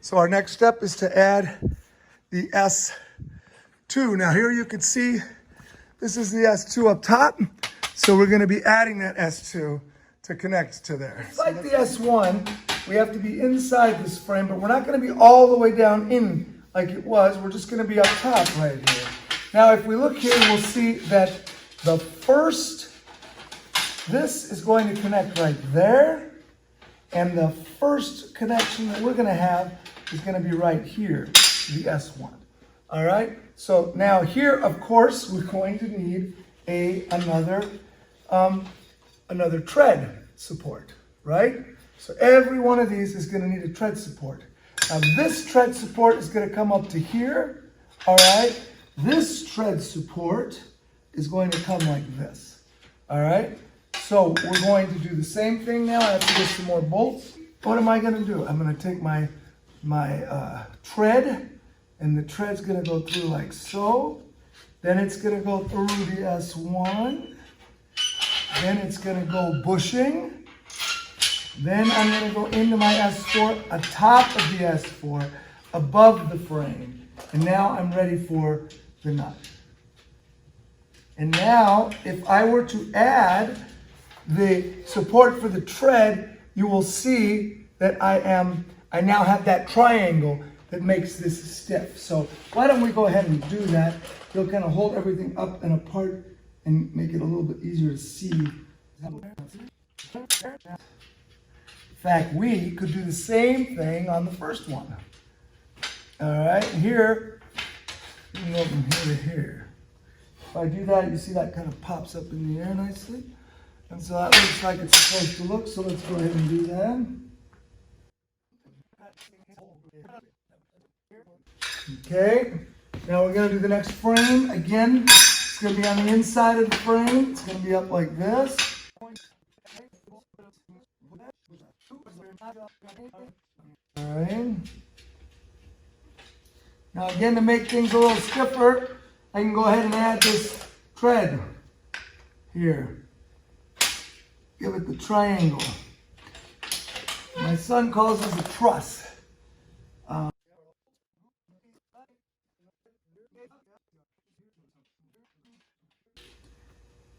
So our next step is to add the S2. Now here you can see, this is the S2 up top. So we're gonna be adding that S2 to connect to there. Like the S1, we have to be inside this frame, but we're not gonna be all the way down in like it was. We're just gonna be up top right here. Now if we look here, we'll see that the first, this is going to connect right there. And the first connection that we're gonna have is gonna be right here, the S1. All right, so now here, of course, we're going to need another tread support, right? So every one of these is gonna need a tread support. Now this tread support is gonna come up to here, all right? This tread support is going to come like this, all right? So we're going to do the same thing now. I have to get some more bolts. What am I gonna do? I'm gonna take my tread, and the tread's gonna go through like so. Then it's gonna go through the S1. Then it's gonna go bushing. Then I'm gonna go into my S4, atop of the S4, above the frame. And now I'm ready for the nut. And now, if I were to add the support for the tread, you will see that I now have that triangle that makes this stiff. So why don't we go ahead and do that? It'll kind of hold everything up and apart and make it a little bit easier to see. In fact, we could do the same thing on the first one. All right, here, you can go from here to here. If I do that, you see that kind of pops up in the air nicely. And so that looks like it's supposed to look, so let's go ahead and do that. Okay, now we're gonna do the next frame. Again, it's gonna be on the inside of the frame. It's gonna be up like this. All right. Now again, to make things a little stiffer, I can go ahead and add this tread here. Give it the triangle. My son calls this a truss.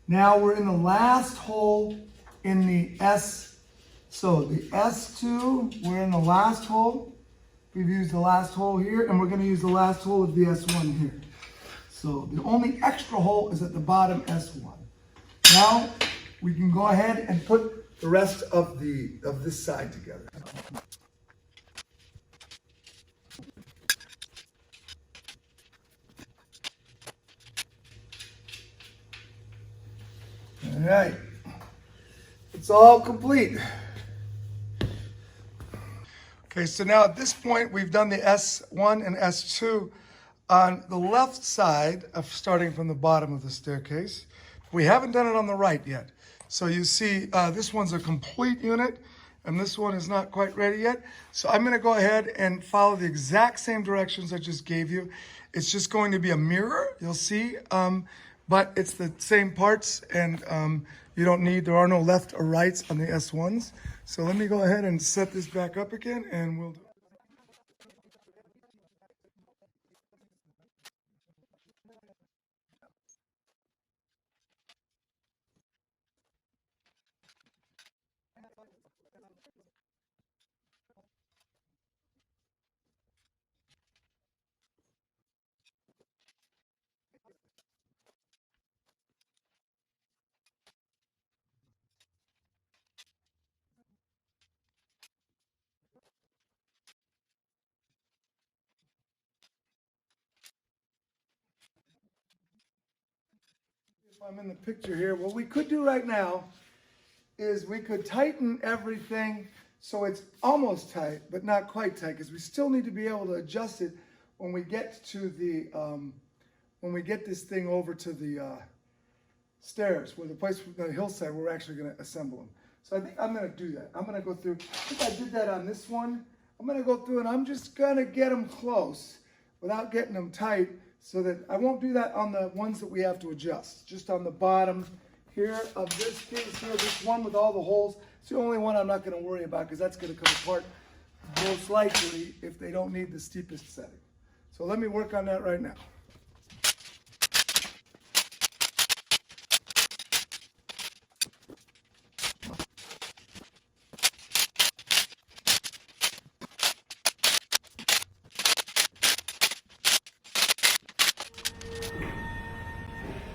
Now we're in the last hole in the S. So the S2, we're in the last hole. We've used the last hole here, and we're going to use the last hole of the S1 here. So the only extra hole is at the bottom S1. Now we can go ahead and put the rest of this side together. All right, it's all complete. Okay, so now at this point, we've done the S1 and S2 on the left side of starting from the bottom of the staircase. We haven't done it on the right yet. So you see, this one's a complete unit, and this one is not quite ready yet. So I'm gonna go ahead and follow the exact same directions I just gave you. It's just going to be a mirror, you'll see, but it's the same parts, and there are no left or rights on the S1s. So let me go ahead and set this back up again, and we'll do it. If I'm in the picture here, what we could do right now is we could tighten everything so it's almost tight, but not quite tight, because we still need to be able to adjust it when we get to the, when we get this thing over to the stairs, where the hillside, where we're actually going to assemble them. So I think I'm going to do that. I'm going to go through, I think I did that on this one. I'm going to go through and I'm just going to get them close without getting them tight, so that I won't do that on the ones that we have to adjust. Just on the bottom here of this piece here, this one with all the holes. It's the only one I'm not going to worry about, because that's going to come apart both most likely if they don't need the steepest setting. So let me work on that right now.